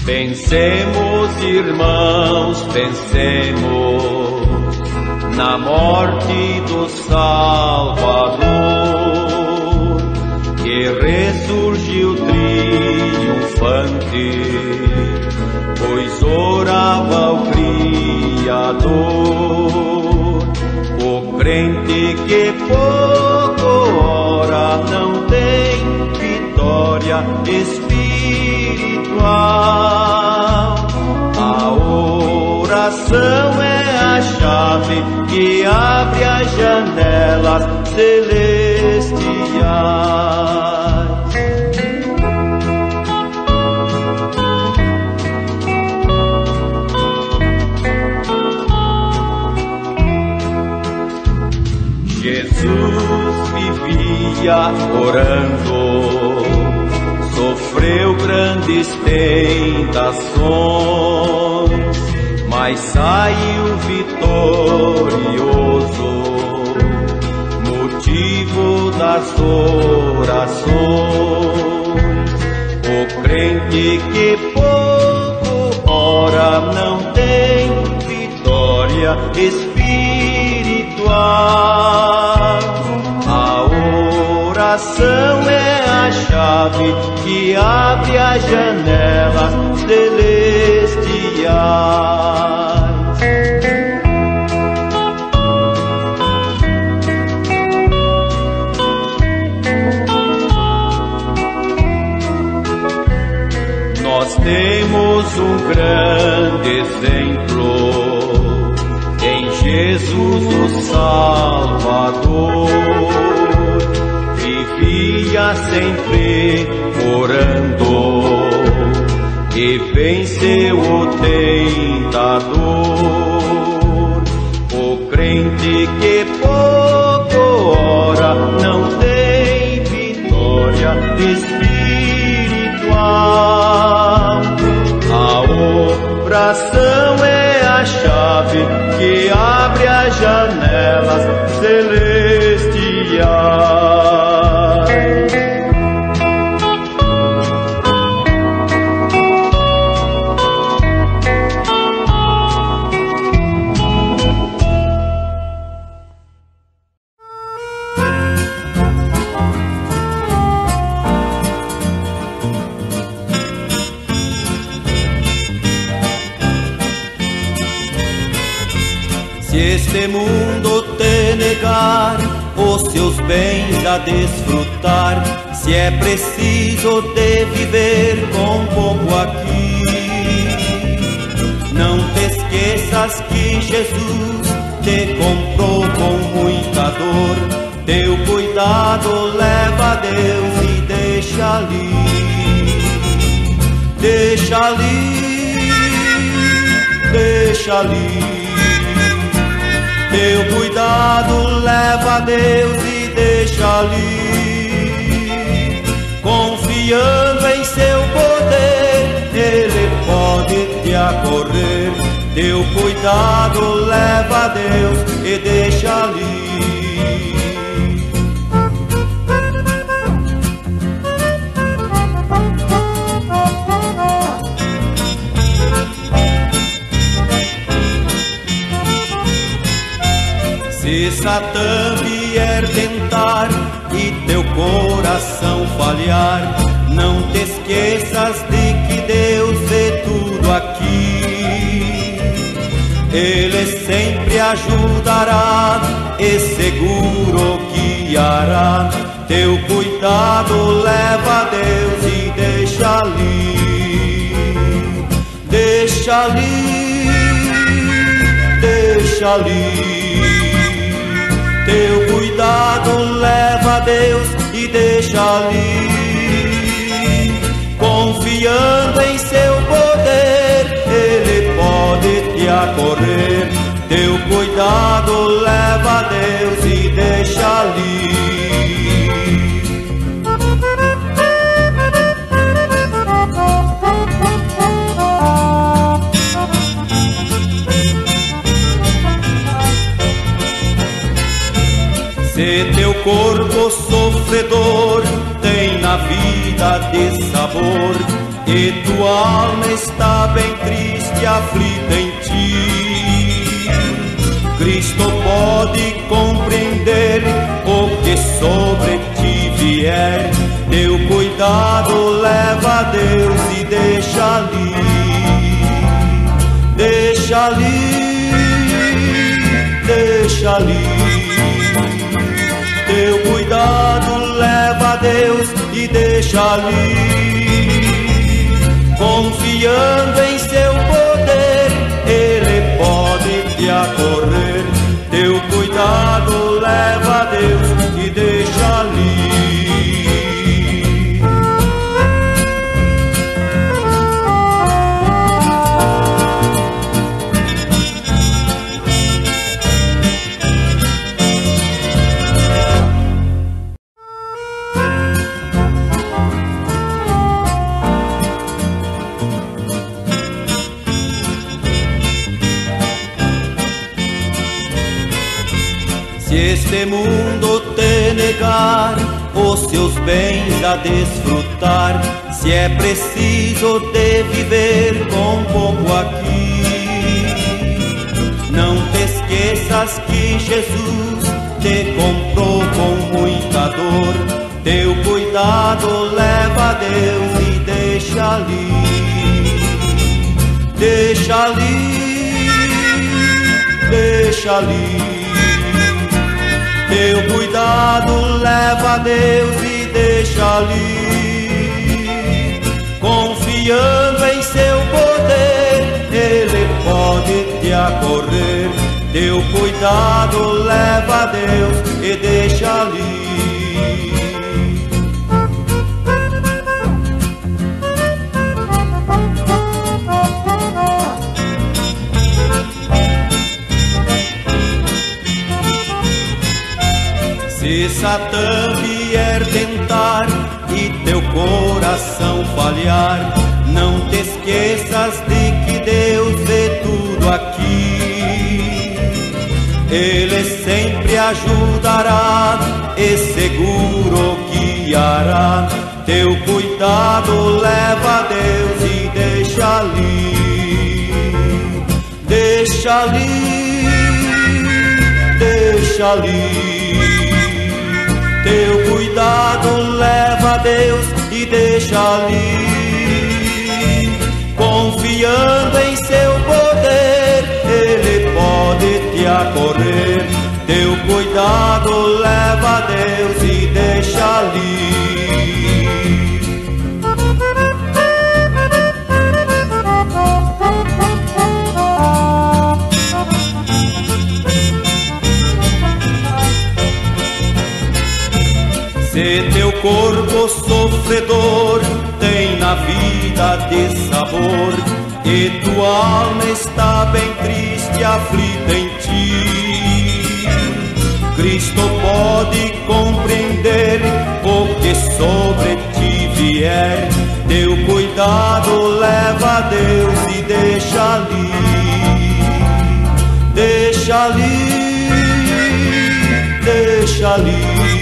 Pensemos, irmãos, pensemos na morte do Salvador, que ressurgiu triunfante, pois orava o Criador. O crente que pouco ora não tem vitória espiritual. A oração é a chave que abre as janelas celestiais. Jesus vivia orando, sofreu grandes tentações, mas saiu vitorioso, motivo das orações. O crente que pouco ora não tem vitória espiritual. A oração é a chave que abre as janelas celestiais. Nós temos um grande exemplo em Jesus o Salvador. Vivia sempre orando e venceu o tentador. O crente que pouco ora não tem vitória espiritual. A oração é a chave que abre as janelas celestiais. Se este mundo te negar os seus bens a desfrutar, se é preciso de viver com pouco aqui, não te esqueças que Jesus te comprou com muita dor. Teu cuidado leva a Deus e deixa ali, deixa ali, deixa ali. Teu cuidado leva a Deus e deixa ali, confiando em seu poder, Ele pode te acorrer. Teu cuidado leva a Deus e deixa ali. Se Satã vier tentar e teu coração falhar, não te esqueças de que Deus vê tudo aqui. Ele sempre ajudará e seguro guiará. Teu cuidado leva a Deus e deixa ali, deixa ali, deixa ali. Teu cuidado leva a Deus e deixa ali, confiando em seu poder, Ele pode te acorrer. Teu cuidado leva a Deus e deixa ali. Se teu corpo sofredor tem na vida de sabor, e tua alma está bem triste, aflita em ti, Cristo pode compreender o que sobre ti vier. Teu cuidado leva a Deus e deixa ali, deixa ali, deixa ali. Teu cuidado leva a Deus e deixa ali, confiando em seu poder, Ele pode te acorrer. Teu cuidado leva a Deus e deixa ali. Se este mundo te negar os seus bens a desfrutar, se é preciso de viver com pouco aqui, não te esqueças que Jesus te comprou com muita dor. Teu cuidado leva a Deus e deixa ali, deixa ali, deixa ali. Teu cuidado leva a Deus e deixa ali, confiando em seu poder, Ele pode te acorrer. Teu cuidado leva a Deus e deixa ali. Se Satã vier tentar e teu coração falhar, não te esqueças de que Deus vê tudo aqui. Ele sempre ajudará e seguro guiará. Teu cuidado leva a Deus e deixa ali, deixa ali, deixa ali. Teu cuidado leva a Deus e deixa ali, confiando em seu poder, Ele pode te acorrer. Teu cuidado leva a Deus e deixa ali. Se teu corpo sofredor tem na vida de sabor, e tua alma está bem triste, aflita em ti, Cristo pode compreender o que sobre ti vier. Teu cuidado leva a Deus e deixa ali, deixa ali, deixa ali.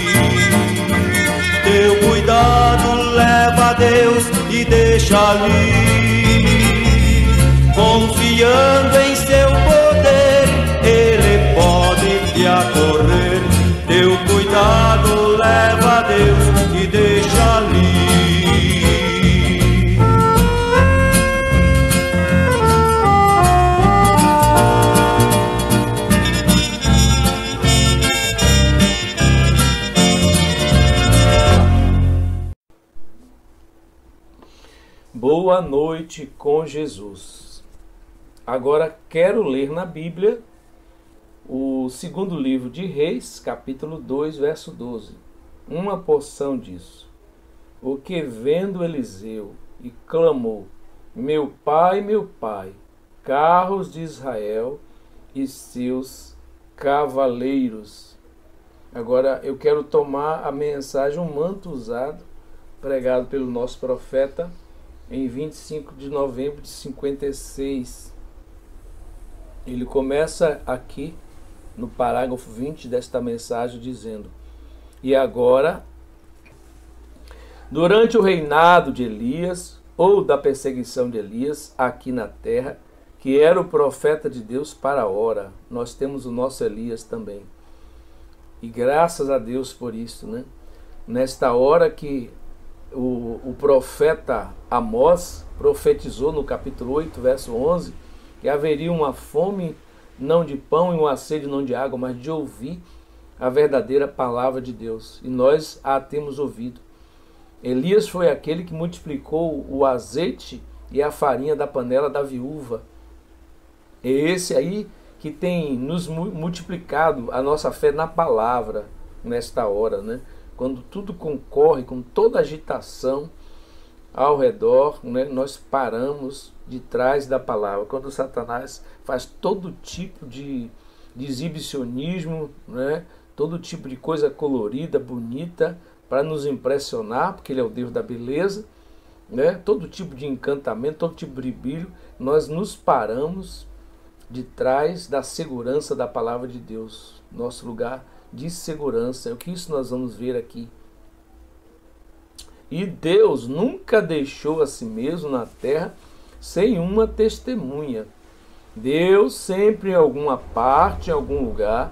Teu cuidado leva a Deus e deixa ali, confiando em seu poder, Ele pode te acorrer. Teu cuidado leva a Deus e deixa ali. Boa noite com Jesus. Agora quero ler na Bíblia o segundo livro de Reis, capítulo 2, verso 12. Uma porção disso. O que vendo Eliseu e clamou: meu pai, carros de Israel e seus cavaleiros. Agora eu quero tomar a mensagem, um manto usado, pregado pelo nosso profeta, em 25 de novembro de 56. Ele começa aqui no parágrafo 20 desta mensagem, dizendo: e agora, durante o reinado de Elias, ou da perseguição de Elias, aqui na terra, que era o profeta de Deus para a hora, nós temos o nosso Elias também. E graças a Deus por isso, né? Nesta hora que o profeta Amós profetizou no capítulo 8, verso 11, que haveria uma fome não de pão e uma sede não de água, mas de ouvir a verdadeira palavra de Deus. E nós a temos ouvido. Elias foi aquele que multiplicou o azeite e a farinha da panela da viúva. É esse aí que tem nos multiplicado a nossa fé na palavra nesta hora, né? Quando tudo concorre com toda agitação ao redor, né? Nós paramos de trás da palavra. Quando Satanás faz todo tipo de exibicionismo, né? Todo tipo de coisa colorida, bonita, para nos impressionar, porque ele é o Deus da beleza, né? Todo tipo de encantamento, todo tipo de brilho, nós nos paramos de trás da segurança da palavra de Deus. Nosso lugar de segurança, é o que isso nós vamos ver aqui. E Deus nunca deixou a si mesmo na terra sem uma testemunha. Deus sempre em alguma parte, em algum lugar,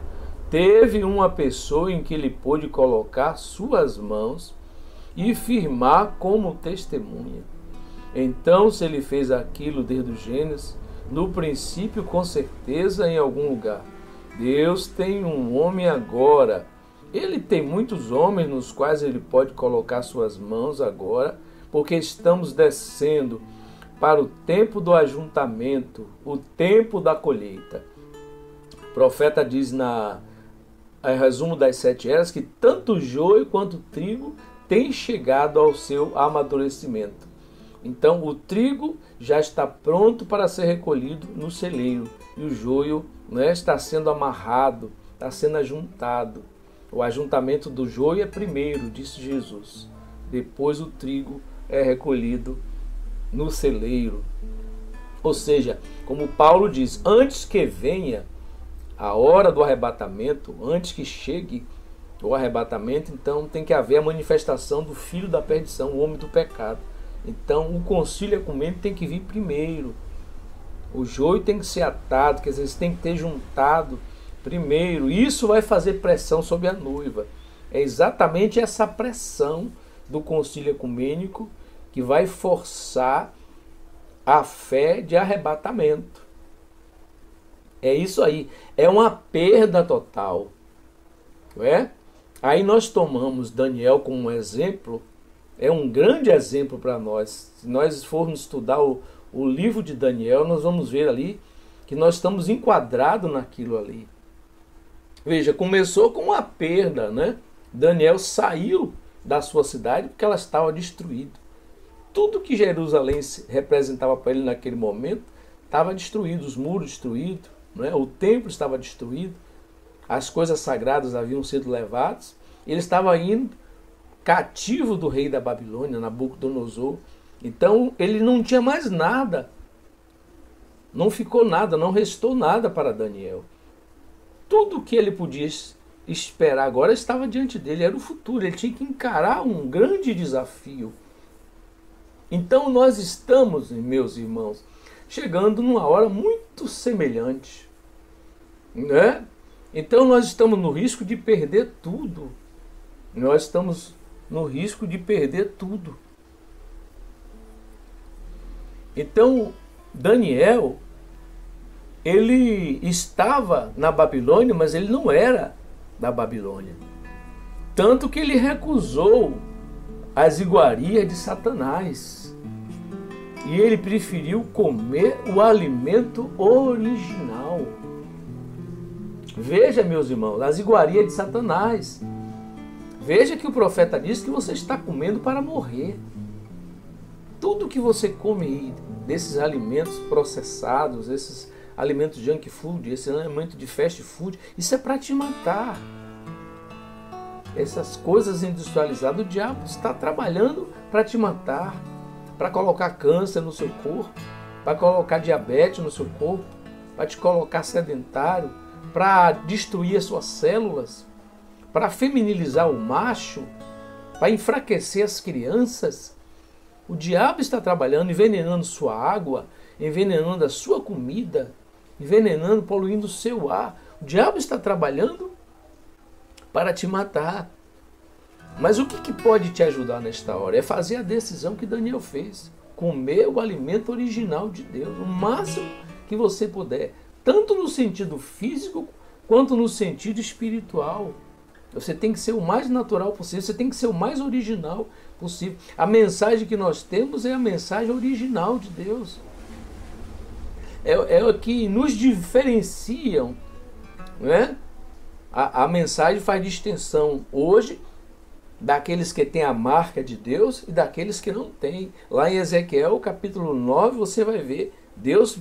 teve uma pessoa em que ele pôde colocar suas mãos e firmar como testemunha. Então, se ele fez aquilo desde o Gênesis, no princípio, com certeza, em algum lugar. Deus tem um homem agora. Ele tem muitos homens nos quais ele pode colocar suas mãos agora, porque estamos descendo para o tempo do ajuntamento, o tempo da colheita. O profeta diz no resumo das 7 eras que tanto o joio quanto o trigo têm chegado ao seu amadurecimento. Então o trigo já está pronto para ser recolhido no celeiro e o joio, né, está sendo amarrado, está sendo ajuntado. O ajuntamento do joio é primeiro, disse Jesus. Depois o trigo é recolhido no celeiro. Ou seja, como Paulo diz, antes que venha a hora do arrebatamento, antes que chegue o arrebatamento, então tem que haver a manifestação do filho da perdição, o homem do pecado. Então o concílio ecumênico tem que vir primeiro. O joio tem que ser atado, quer dizer, tem que ter juntado primeiro. Isso vai fazer pressão sobre a noiva. É exatamente essa pressão do concílio ecumênico que vai forçar a fé de arrebatamento. É isso aí. É uma perda total. Não é? Aí nós tomamos Daniel como um exemplo. É um grande exemplo para nós. Se nós formos estudar o livro de Daniel, nós vamos ver ali que nós estamos enquadrados naquilo ali. Veja, começou com uma perda, né? Daniel saiu da sua cidade porque ela estava destruída. Tudo que Jerusalém representava para ele naquele momento estava destruído, os muros destruídos, né? O templo estava destruído, as coisas sagradas haviam sido levadas, ele estava indo cativo do rei da Babilônia, Nabucodonosor. Então ele não tinha mais nada, não ficou nada, não restou nada para Daniel. Tudo que ele podia esperar agora estava diante dele, era o futuro, ele tinha que encarar um grande desafio. Então nós estamos, meus irmãos, chegando numa hora muito semelhante, né? Então nós estamos no risco de perder tudo. Nós estamos no risco de perder tudo. Então Daniel, ele estava na Babilônia, mas ele não era da Babilônia. Tanto que ele recusou as iguarias de Satanás. E ele preferiu comer o alimento original. Veja, meus irmãos, as iguarias de Satanás. Veja que o profeta diz que você está comendo para morrer. Tudo que você come desses alimentos processados, esses alimentos junk food, esse alimento de fast food, isso é para te matar. Essas coisas industrializadas, o diabo está trabalhando para te matar, para colocar câncer no seu corpo, para colocar diabetes no seu corpo, para te colocar sedentário, para destruir as suas células, para feminilizar o macho, para enfraquecer as crianças. O diabo está trabalhando, envenenando sua água, envenenando a sua comida, envenenando, poluindo o seu ar. O diabo está trabalhando para te matar. Mas o que pode te ajudar nesta hora? É fazer a decisão que Daniel fez. Comer o alimento original de Deus, o máximo que você puder. Tanto no sentido físico, quanto no sentido espiritual. Você tem que ser o mais natural possível, você tem que ser o mais original possível. A mensagem que nós temos é a mensagem original de Deus. É o que nos diferenciam, né? A mensagem faz distinção hoje daqueles que têm a marca de Deus e daqueles que não têm. Lá em Ezequiel, capítulo 9, você vai ver, Deus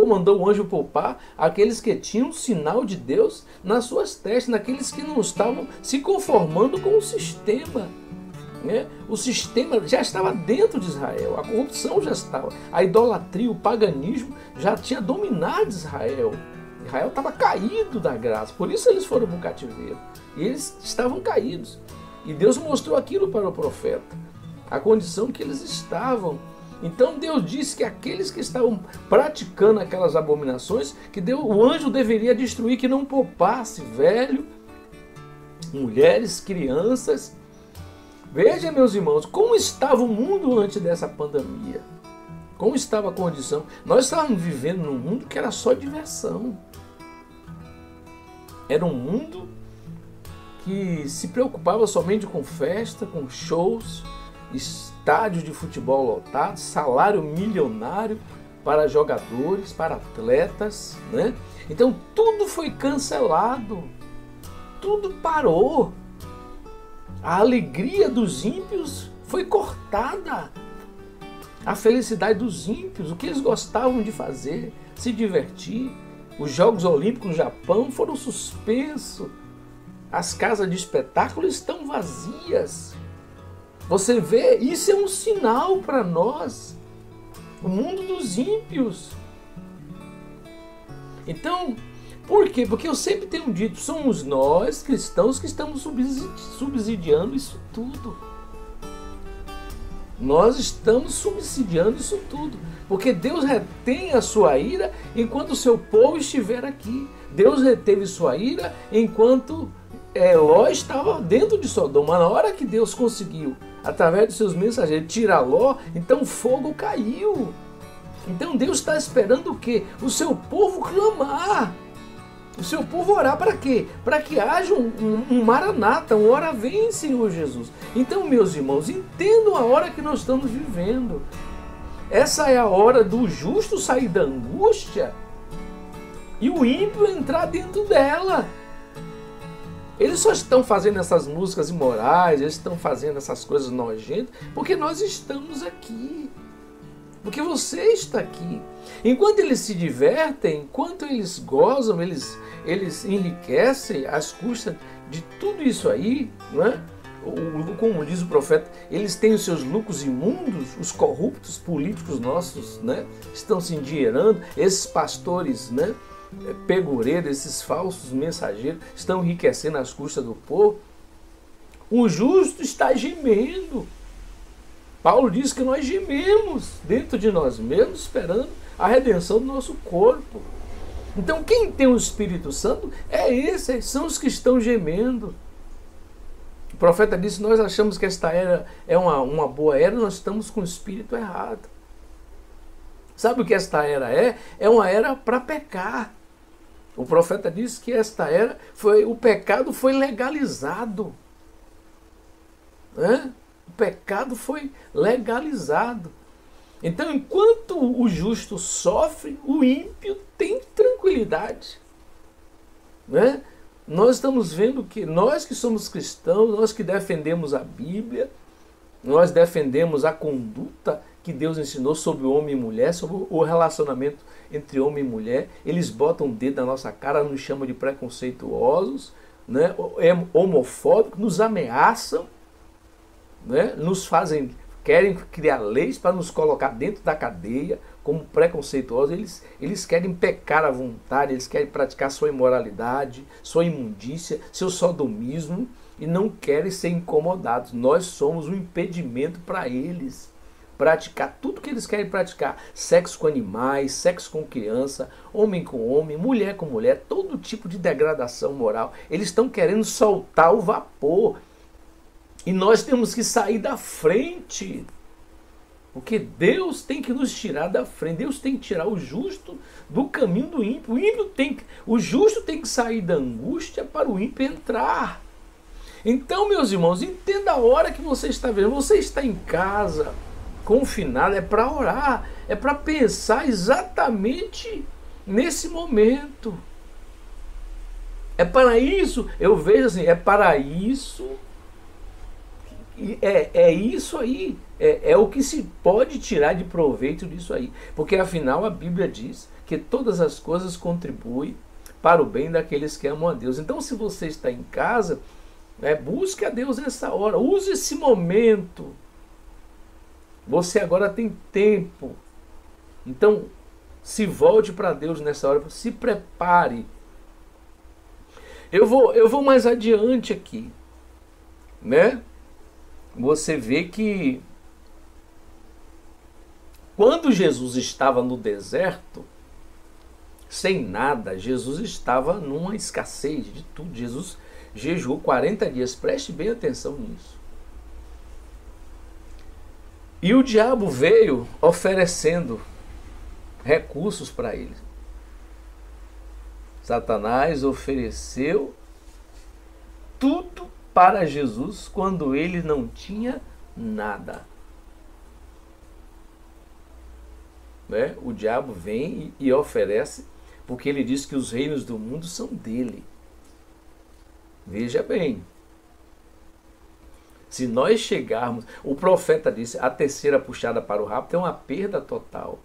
mandou o anjo poupar aqueles que tinham o sinal de Deus nas suas testes, naqueles que não estavam se conformando com o sistema. Né? O sistema já estava dentro de Israel, a corrupção já estava, a idolatria, o paganismo já tinha dominado Israel. Israel estava caído da graça, por isso eles foram para o cativeiro. E eles estavam caídos. E Deus mostrou aquilo para o profeta, a condição que eles estavam. Então Deus disse que aqueles que estavam praticando aquelas abominações, que o anjo deveria destruir, que não poupasse velho, mulheres, crianças. Veja, meus irmãos, como estava o mundo antes dessa pandemia. Como estava a condição. Nós estávamos vivendo num mundo que era só diversão. Era um mundo que se preocupava somente com festa, com shows, estádios de futebol lotados, salário milionário para jogadores, para atletas, né? Então tudo foi cancelado, tudo parou. A alegria dos ímpios foi cortada. A felicidade dos ímpios, o que eles gostavam de fazer, se divertir. Os Jogos Olímpicos no Japão foram suspensos. As casas de espetáculo estão vazias. Você vê, isso é um sinal para nós. O mundo dos ímpios. Então, por quê? Porque eu sempre tenho dito, somos nós, cristãos, que estamos subsidiando isso tudo. Nós estamos subsidiando isso tudo. Porque Deus retém a sua ira enquanto o seu povo estiver aqui. Deus reteve sua ira enquanto Ló estava dentro de Sodoma. Na hora que Deus conseguiu, através dos seus mensageiros, tirar Ló, então o fogo caiu. Então Deus está esperando o quê? O seu povo clamar. O seu povo orar para quê? Para que haja um maranata, um hora vem, Senhor Jesus. Então, meus irmãos, entendam a hora que nós estamos vivendo. Essa é a hora do justo sair da angústia e o ímpio entrar dentro dela. Eles só estão fazendo essas músicas imorais, eles estão fazendo essas coisas nojentas, porque nós estamos aqui. Porque você está aqui. Enquanto eles se divertem, enquanto eles gozam, eles enriquecem às custas de tudo isso aí, não é? Como diz o profeta, eles têm os seus lucros imundos, os corruptos políticos nossos, né? Estão se endinheirando, esses pastores, né? Pegureiros, esses falsos mensageiros estão enriquecendo às custas do povo. O justo está gemendo. Paulo diz que nós gememos dentro de nós mesmos, esperando a redenção do nosso corpo. Então quem tem o Espírito Santo são os que estão gemendo. O profeta disse, nós achamos que esta era é uma boa era, nós estamos com o espírito errado. Sabe o que esta era é? É uma era para pecar. O profeta disse que esta era, o pecado foi legalizado. Né? O pecado foi legalizado. Então, enquanto o justo sofre, o ímpio tem tranquilidade. Né? Nós estamos vendo que nós que somos cristãos, nós que defendemos a Bíblia, nós defendemos a conduta que Deus ensinou sobre o homem e mulher, sobre o relacionamento entre homem e mulher. Eles botam o dedo na nossa cara, nos chamam de preconceituosos, né? Homofóbicos, nos ameaçam, né? Querem criar leis para nos colocar dentro da cadeia, como preconceituosos, eles querem pecar à vontade, eles querem praticar sua imoralidade, sua imundícia, seu sodomismo, e não querem ser incomodados. Nós somos um impedimento para eles praticar tudo que eles querem praticar. Sexo com animais, sexo com criança, homem com homem, mulher com mulher, todo tipo de degradação moral. Eles estão querendo soltar o vapor. E nós temos que sair da frente. Porque Deus tem que nos tirar da frente. Deus tem que tirar o justo do caminho do ímpio. O justo tem que sair da angústia para o ímpio entrar. Então, meus irmãos, entenda a hora que você está vendo. Você está em casa, confinado, é para orar, é para pensar exatamente nesse momento. É para isso, eu vejo assim, é para isso, é isso aí, é o que se pode tirar de proveito disso aí. Porque afinal a Bíblia diz que todas as coisas contribuem para o bem daqueles que amam a Deus. Então, se você está em casa, busque a Deus nessa hora, use esse momento. Você agora tem tempo. Então, se volte para Deus nessa hora, se prepare. Eu vou mais adiante aqui, né? Você vê que quando Jesus estava no deserto, sem nada, Jesus estava numa escassez de tudo. Jesus jejuou 40 dias, preste bem atenção nisso. E o diabo veio oferecendo recursos para ele. Satanás ofereceu tudo para Jesus quando ele não tinha nada. O diabo vem e oferece, porque ele diz que os reinos do mundo são dele. Veja bem. Se nós chegarmos, o profeta disse, a terceira puxada para o rapto é uma perda total.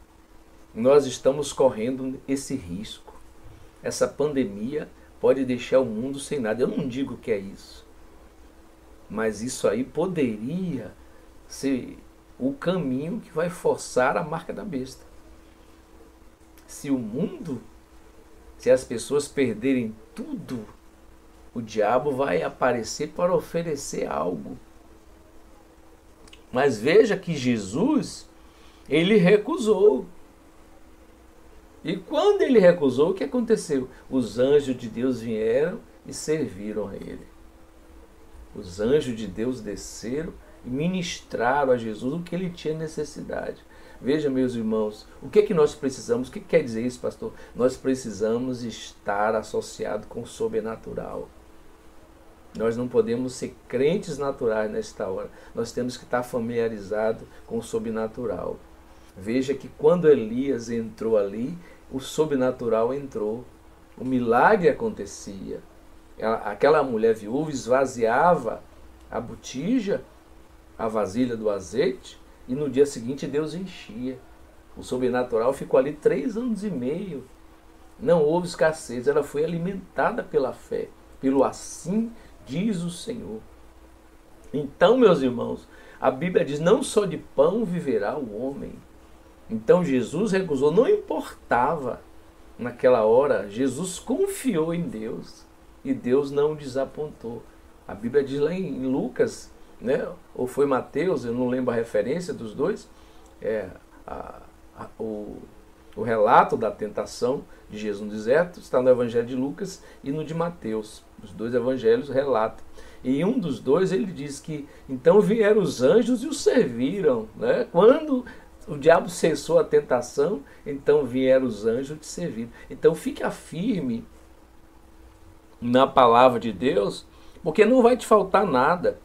Nós estamos correndo esse risco. Essa pandemia pode deixar o mundo sem nada. Eu não digo que é isso. Mas isso aí poderia ser o caminho que vai forçar a marca da besta. Se o mundo, se as pessoas perderem tudo, o diabo vai aparecer para oferecer algo. Mas veja que Jesus, ele recusou. E quando ele recusou, o que aconteceu? Os anjos de Deus vieram e serviram a ele. Os anjos de Deus desceram e ministraram a Jesus o que ele tinha necessidade. Veja, meus irmãos, o que é que nós precisamos? O que quer dizer isso, pastor? Nós precisamos estar associados com o sobrenatural. Nós não podemos ser crentes naturais nesta hora. Nós temos que estar familiarizados com o sobrenatural. Veja que quando Elias entrou ali, o sobrenatural entrou. O milagre acontecia. Aquela mulher viúva esvaziava a botija, a vasilha do azeite, e no dia seguinte Deus enchia. O sobrenatural ficou ali 3 anos e meio. Não houve escassez, ela foi alimentada pela fé, pelo assim diz o Senhor. Então, meus irmãos, a Bíblia diz, não só de pão viverá o homem. Então Jesus recusou, não importava naquela hora, Jesus confiou em Deus e Deus não o desapontou. A Bíblia diz lá em Lucas, né, ou foi Mateus, eu não lembro a referência dos dois, o relato da tentação de Jesus no deserto está no Evangelho de Lucas e no de Mateus. Os dois evangelhos relatam. E em um dos dois ele diz que então vieram os anjos e os serviram. Né? Quando o diabo cessou a tentação, então vieram os anjos te servir. Então fica firme na palavra de Deus, porque não vai te faltar nada.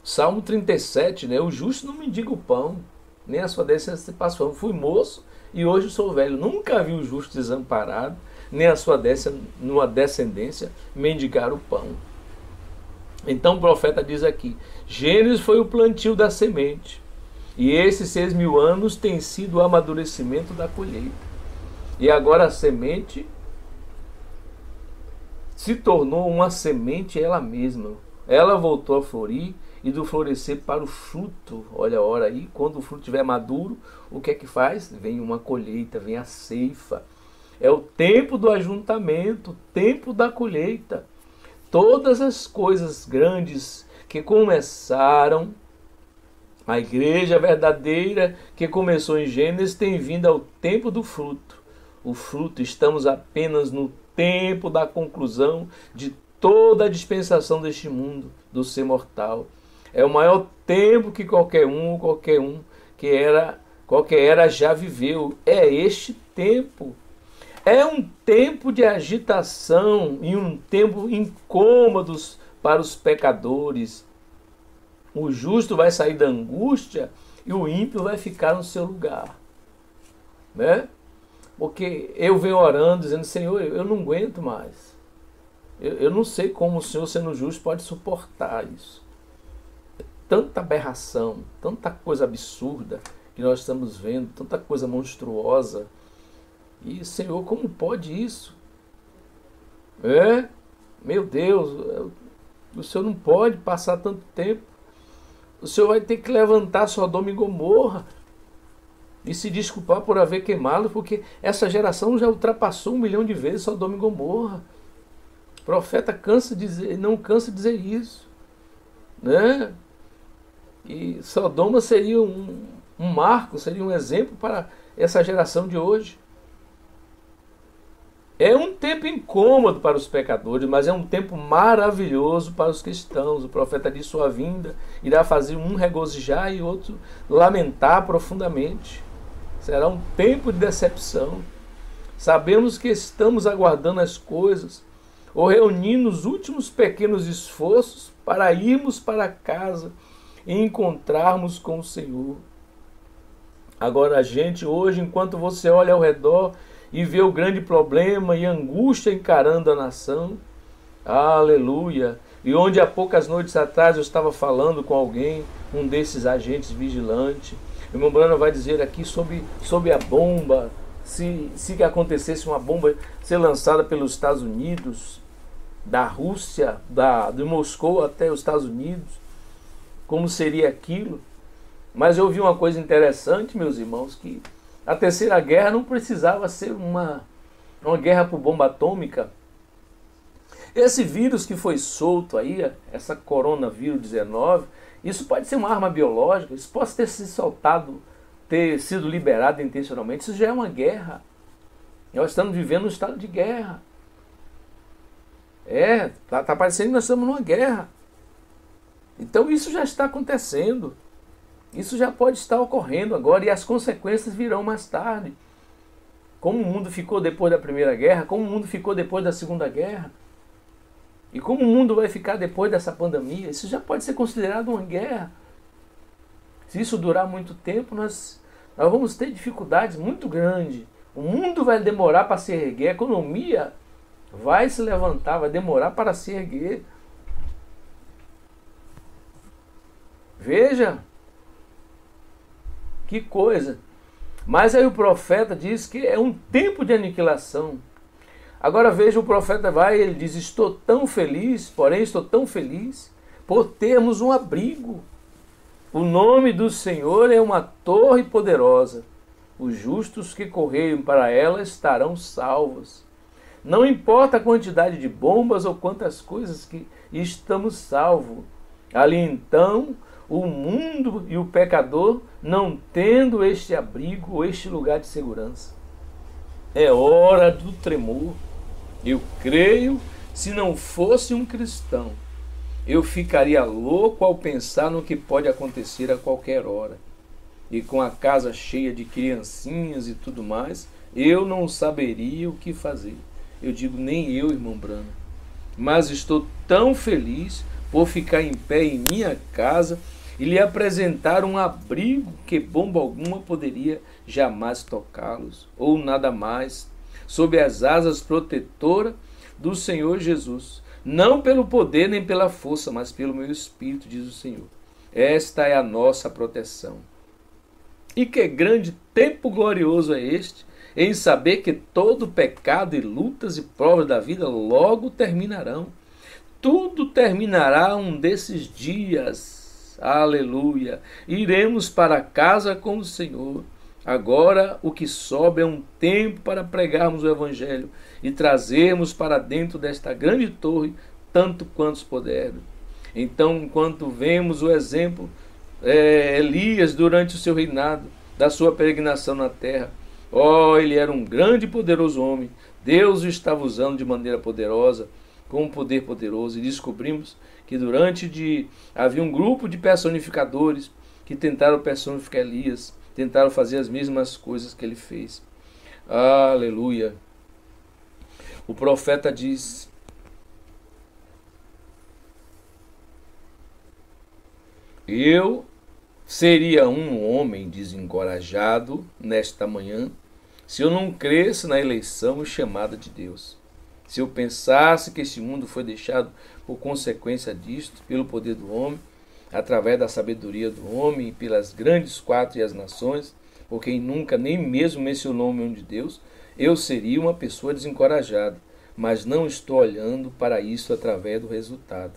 Salmo 37, né? O justo não mendiga o pão, nem a sua descendência se passa fome. Fui moço e hoje sou velho. Nunca vi o justo desamparado, nem a sua descendência mendigar o pão. Então o profeta diz aqui, Gênesis foi o plantio da semente, e esses 6.000 anos tem sido o amadurecimento da colheita. E agora a semente se tornou uma semente ela mesma. Ela voltou a florir e do florescer para o fruto. Olha a hora aí, quando o fruto estiver maduro, o que é que faz? Vem uma colheita, vem a ceifa. É o tempo do ajuntamento, o tempo da colheita. Todas as coisas grandes que começaram, a igreja verdadeira que começou em Gênesis tem vindo ao tempo do fruto. O fruto, estamos apenas no tempo da conclusão de toda a dispensação deste mundo, do ser mortal. É o maior tempo que qualquer um qualquer era já viveu. É este tempo. É um tempo de agitação e um tempo incômodo para os pecadores. O justo vai sair da angústia e o ímpio vai ficar no seu lugar. Né? Porque eu venho orando, dizendo, Senhor, eu não aguento mais. Eu não sei como o Senhor, sendo justo, pode suportar isso. Tanta aberração, tanta coisa absurda que nós estamos vendo, tanta coisa monstruosa. E, Senhor, como pode isso? Meu Deus, o Senhor não pode passar tanto tempo. O Senhor vai ter que levantar Sodoma e Gomorra e se desculpar por haver queimado, porque essa geração já ultrapassou 1 milhão de vezes Sodoma e Gomorra. O profeta não cansa de dizer isso, né? E Sodoma seria um marco, seria um exemplo para essa geração de hoje. É um tempo incômodo para os pecadores, mas é um tempo maravilhoso para os cristãos. O profeta diz: sua vinda irá fazer um regozijar e outro lamentar profundamente. Será um tempo de decepção. Sabemos que estamos aguardando as coisas, ou reunindo os últimos pequenos esforços para irmos para casa e encontrarmos com o Senhor. Agora, a gente hoje, enquanto você olha ao redor e vê o grande problema e angústia encarando a nação, aleluia, e onde há poucas noites atrás eu estava falando com alguém, um desses agentes vigilantes, o irmão Brana vai dizer aqui sobre a bomba, se acontecesse uma bomba ser lançada pelos Estados Unidos, da Rússia, de Moscou até os Estados Unidos, como seria aquilo. Mas eu vi uma coisa interessante, meus irmãos, que a Terceira Guerra não precisava ser uma guerra por bomba atômica. Esse vírus que foi solto aí, essa coronavírus 19, isso pode ser uma arma biológica, isso pode ter se soltado, ter sido liberado intencionalmente, isso já é uma guerra. Nós estamos vivendo um estado de guerra. Tá parecendo que nós estamos numa guerra. Então isso já está acontecendo. Isso já pode estar ocorrendo agora e as consequências virão mais tarde. Como o mundo ficou depois da Primeira Guerra, como o mundo ficou depois da Segunda Guerra, e como o mundo vai ficar depois dessa pandemia, isso já pode ser considerado uma guerra. Se isso durar muito tempo, nós vamos ter dificuldades muito grandes. O mundo vai demorar para se erguer, a economia vai se levantar, vai demorar para se erguer. Veja que coisa. Mas aí o profeta diz que é um tempo de aniquilação. Agora veja, o profeta ele diz: estou tão feliz, porém estou tão feliz por termos um abrigo. O nome do Senhor é uma torre poderosa. Os justos que correrem para ela estarão salvos. Não importa a quantidade de bombas ou quantas coisas que estamos salvos. Ali então, o mundo e o pecador não tendo este abrigo ou este lugar de segurança. É hora do tremor. Eu creio, se não fosse um cristão, eu ficaria louco ao pensar no que pode acontecer a qualquer hora. E com a casa cheia de criancinhas e tudo mais, eu não saberia o que fazer. Eu digo, nem eu, irmão Brana. Mas estou tão feliz por ficar em pé em minha casa e lhe apresentar um abrigo que bomba alguma poderia jamais tocá-los, ou nada mais, sob as asas protetoras do Senhor Jesus. Não pelo poder nem pela força, mas pelo meu Espírito, diz o Senhor. Esta é a nossa proteção. E que grande tempo glorioso é este, em saber que todo pecado e lutas e provas da vida logo terminarão. Tudo terminará um desses dias. Aleluia. Iremos para casa com o Senhor. Agora o que sobra é um tempo para pregarmos o Evangelho e trazermos para dentro desta grande torre tanto quantos puderem. Então, enquanto vemos o exemplo Elias durante o seu reinado, da sua peregrinação na terra, ele era um grande e poderoso homem. Deus o estava usando de maneira poderosa, com um poder poderoso, e descobrimos que havia um grupo de personificadores que tentaram personificar Elias, tentaram fazer as mesmas coisas que ele fez. Aleluia. O profeta diz: eu seria um homem desencorajado nesta manhã se eu não cresce na eleição e chamada de Deus. Se eu pensasse que este mundo foi deixado por consequência disto, pelo poder do homem, através da sabedoria do homem e pelas grandes quatro e as nações, por quem nunca nem mesmo mencionou o nome de Deus, eu seria uma pessoa desencorajada, mas não estou olhando para isso através do resultado.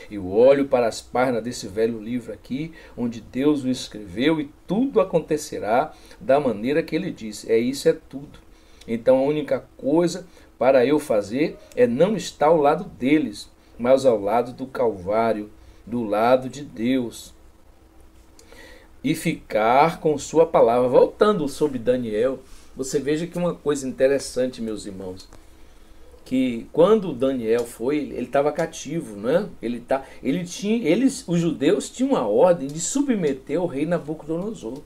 Eu olho para as páginas desse velho livro aqui, onde Deus o escreveu e tudo acontecerá da maneira que ele disse. Isso é tudo. Então a única coisa para eu fazer é não estar ao lado deles, mas ao lado do Calvário, do lado de Deus, e ficar com sua palavra. Voltando sobre Daniel, você veja que uma coisa interessante, meus irmãos, que quando Daniel foi, ele estava cativo, né? Os judeus tinham a ordem de submeter o rei Nabucodonosor,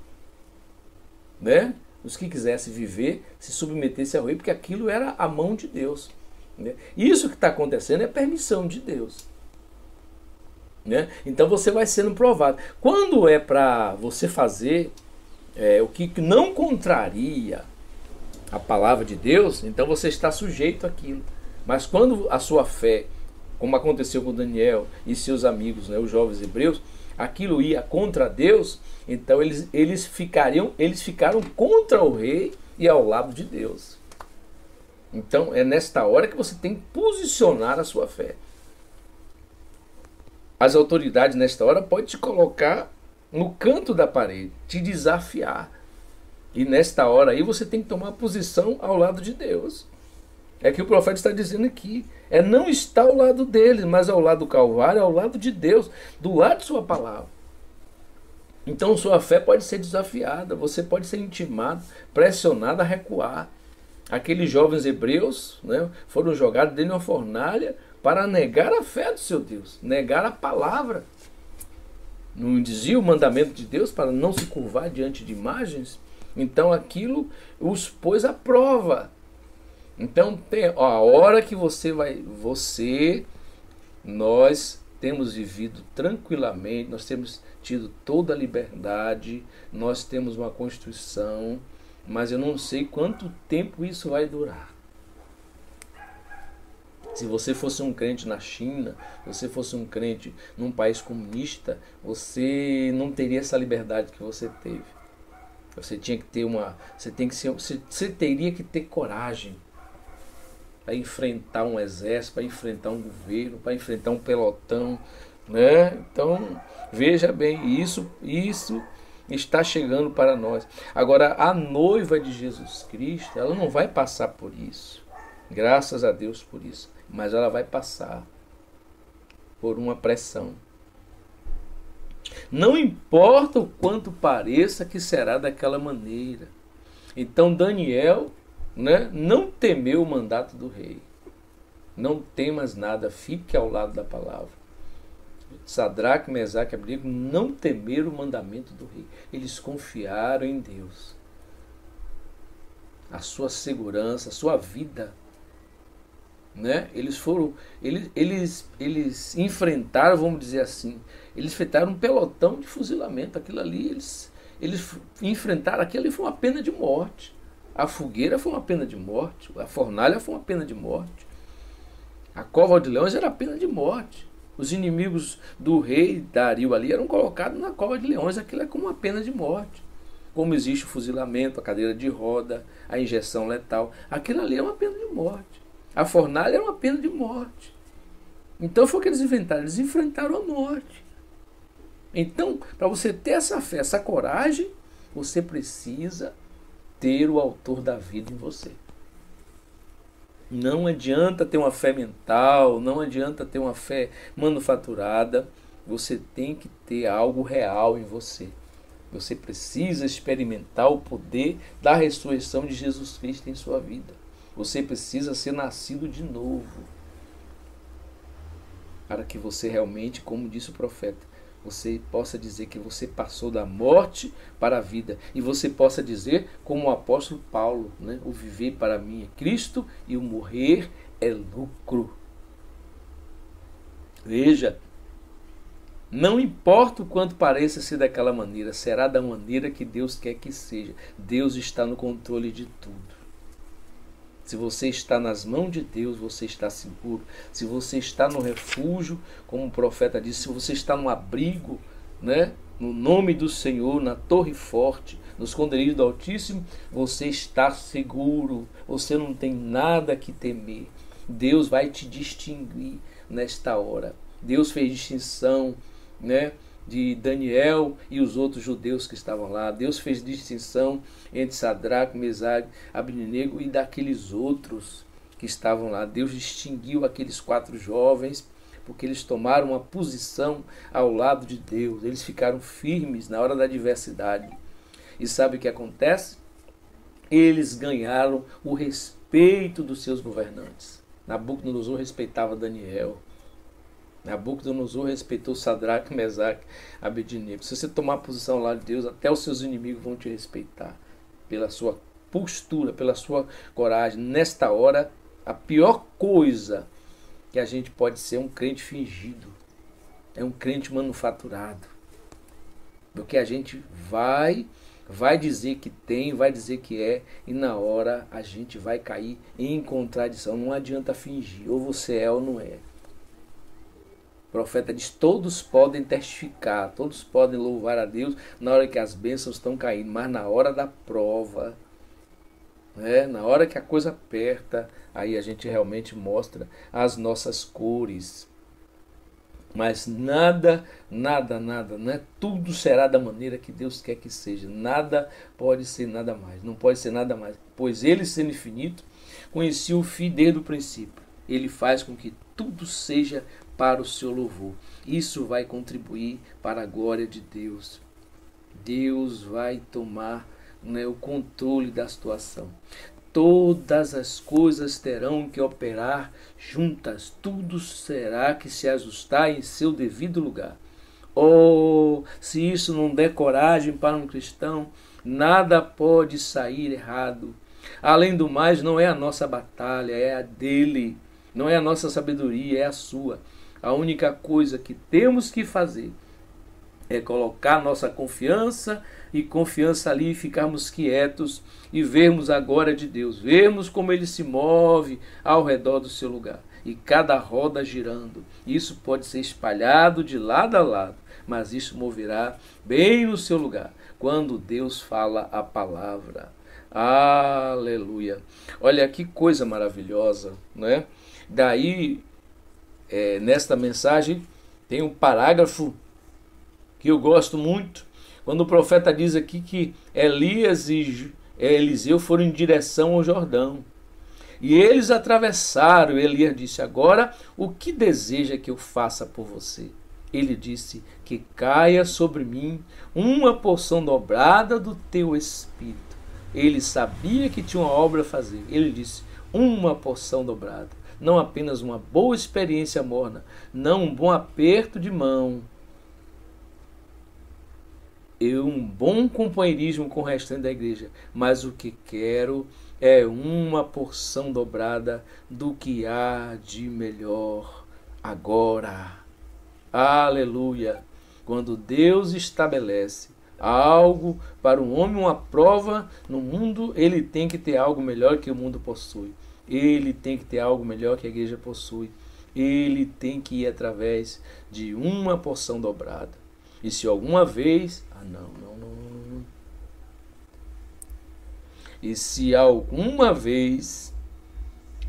né? Os que quisessem viver se submetessem ao rei, porque aquilo era a mão de Deus, né? Isso que está acontecendo é permissão de Deus, né? Então você vai sendo provado. Quando é para você fazer o que não contraria a palavra de Deus, então você está sujeito àquilo. Mas quando a sua fé, como aconteceu com Daniel e seus amigos, né, os jovens hebreus, aquilo ia contra Deus, então eles ficaram contra o rei e ao lado de Deus. Então é nesta hora que você tem que posicionar a sua fé. As autoridades nesta hora podem te colocar no canto da parede, te desafiar. E nesta hora aí você tem que tomar posição ao lado de Deus. É que o profeta está dizendo aqui. É não estar ao lado deles, mas ao lado do Calvário, ao lado de Deus, do lado de sua palavra. Então sua fé pode ser desafiada, você pode ser intimado, pressionado a recuar. Aqueles jovens hebreus, né, foram jogados dentro de uma fornalha para negar a fé do seu Deus, negar a palavra. Não dizia o mandamento de Deus para não se curvar diante de imagens? Então aquilo os pôs à prova. Então a hora que nós temos vivido tranquilamente, nós temos tido toda a liberdade, nós temos uma Constituição, mas eu não sei quanto tempo isso vai durar. Se você fosse um crente na China, se você fosse um crente num país comunista, você não teria essa liberdade que você teve. Você tinha que ter você teria que ter coragem para enfrentar um exército, para enfrentar um governo, para enfrentar um pelotão, né? Então, veja bem, isso está chegando para nós. Agora, a noiva de Jesus Cristo, ela não vai passar por isso. Graças a Deus por isso. Mas ela vai passar por uma pressão. Não importa o quanto pareça que será daquela maneira. Então Daniel, né, não temeu o mandato do rei. Não temas nada, fique ao lado da palavra. Sadraque, Mesaque e Abednego não temeram o mandamento do rei. Eles confiaram em Deus. A sua segurança, a sua vida, né? Eles enfrentaram, vamos dizer assim, eles enfrentaram um pelotão de fuzilamento. Aquilo ali, eles enfrentaram, aquilo ali foi uma pena de morte. A fogueira foi uma pena de morte, a fornalha foi uma pena de morte, a cova de leões era a pena de morte. Os inimigos do rei Dario ali eram colocados na cova de leões. Aquilo é como uma pena de morte. Como existe o fuzilamento, a cadeira de roda, a injeção letal, aquilo ali é uma pena de morte. A fornalha é uma pena de morte. Então foi o que eles inventaram. Eles enfrentaram a morte. Então, para você ter essa fé, essa coragem, você precisa ter o autor da vida em você. Não adianta ter uma fé mental, não adianta ter uma fé manufaturada. Você tem que ter algo real em você. Você precisa experimentar o poder da ressurreição de Jesus Cristo em sua vida. Você precisa ser nascido de novo. Para que você realmente, como disse o profeta, você possa dizer que você passou da morte para a vida. E você possa dizer, como o apóstolo Paulo, né? O viver para mim é Cristo e o morrer é lucro. Veja, não importa o quanto pareça ser daquela maneira, será da maneira que Deus quer que seja. Deus está no controle de tudo. Se você está nas mãos de Deus, você está seguro. Se você está no refúgio, como o profeta disse, se você está no abrigo, né, no nome do Senhor, na torre forte, no esconderijo do Altíssimo, você está seguro. Você não tem nada que temer. Deus vai te distinguir nesta hora. Deus fez distinção, né, de Daniel e os outros judeus que estavam lá. Deus fez distinção entre Sadraque, Mesaque, Abednego e daqueles outros que estavam lá. Deus distinguiu aqueles 4 jovens porque eles tomaram uma posição ao lado de Deus. Eles ficaram firmes na hora da adversidade. E sabe o que acontece? Eles ganharam o respeito dos seus governantes. Nabucodonosor respeitava Daniel. Nabucodonosor respeitou Sadraque, Mesaque, Abednego. Se você tomar a posição lá de Deus, até os seus inimigos vão te respeitar pela sua postura, pela sua coragem. Nesta hora, a pior coisa que a gente pode ser é um crente fingido, é um crente manufaturado. Porque a gente vai dizer que tem, vai dizer que é, e na hora a gente vai cair em contradição. Não adianta fingir, ou você é ou não é. O profeta diz, todos podem testificar, todos podem louvar a Deus na hora que as bênçãos estão caindo, mas na hora da prova, né, na hora que a coisa aperta, aí a gente realmente mostra as nossas cores. Mas nada, né? Tudo será da maneira que Deus quer que seja. Nada pode ser nada mais, não pode ser nada mais. Pois Ele, sendo infinito, conhecia o fim desde o princípio. Ele faz com que tudo seja para o seu louvor. Isso vai contribuir para a glória de Deus. Deus vai tomar, né, o controle da situação. Todas as coisas terão que operar juntas. Tudo será que se ajustar em seu devido lugar. Oh, se isso não der coragem para um cristão, nada pode sair errado. Além do mais, não é a nossa batalha, é a dele. Não é a nossa sabedoria, é a sua. A única coisa que temos que fazer é colocar nossa confiança ali e ficarmos quietos e vermos a glória de Deus. Vermos como Ele se move ao redor do seu lugar. E cada roda girando. Isso pode ser espalhado de lado a lado, mas isso moverá bem no seu lugar quando Deus fala a palavra. Aleluia! Olha que coisa maravilhosa, né? Daí, nesta mensagem, tem um parágrafo que eu gosto muito, quando o profeta diz aqui que Elias e Eliseu foram em direção ao Jordão. E eles atravessaram. Elias disse, agora o que deseja que eu faça por você? Ele disse, que caia sobre mim uma porção dobrada do teu espírito. Ele sabia que tinha uma obra a fazer. Ele disse, uma porção dobrada. Não apenas uma boa experiência morna, não um bom aperto de mão, e um bom companheirismo com o restante da igreja, mas o que quero é uma porção dobrada do que há de melhor agora. Aleluia! Quando Deus estabelece algo para um homem, uma prova no mundo, ele tem que ter algo melhor que o mundo possui. Ele tem que ter algo melhor que a igreja possui. Ele tem que ir através de uma porção dobrada. E se alguma vez... não. E se alguma vez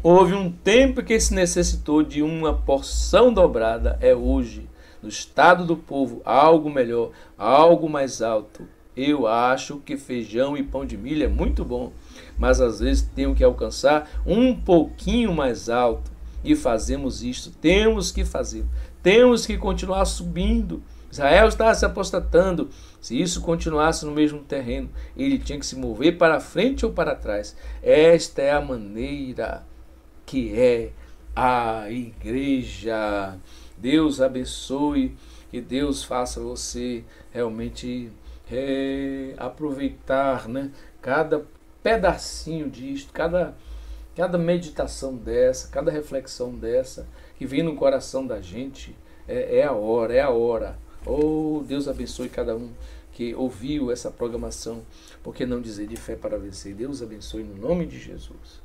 houve um tempo que se necessitou de uma porção dobrada, é hoje. no estado do povo, algo melhor, algo mais alto. Eu acho que feijão e pão de milho é muito bom, mas às vezes tenho que alcançar um pouquinho mais alto. E fazemos isto, temos que fazer, temos que continuar subindo. Israel está se apostatando. Se isso continuasse no mesmo terreno, ele tinha que se mover para frente ou para trás. Esta é a maneira que é a igreja. Deus abençoe, que Deus faça você realmente aproveitar, né, cada pedacinho disto, cada meditação dessa, cada reflexão dessa, que vem no coração da gente. É a hora. Oh, Deus abençoe cada um que ouviu essa programação. Por que não dizer de fé para vencer? Deus abençoe no nome de Jesus.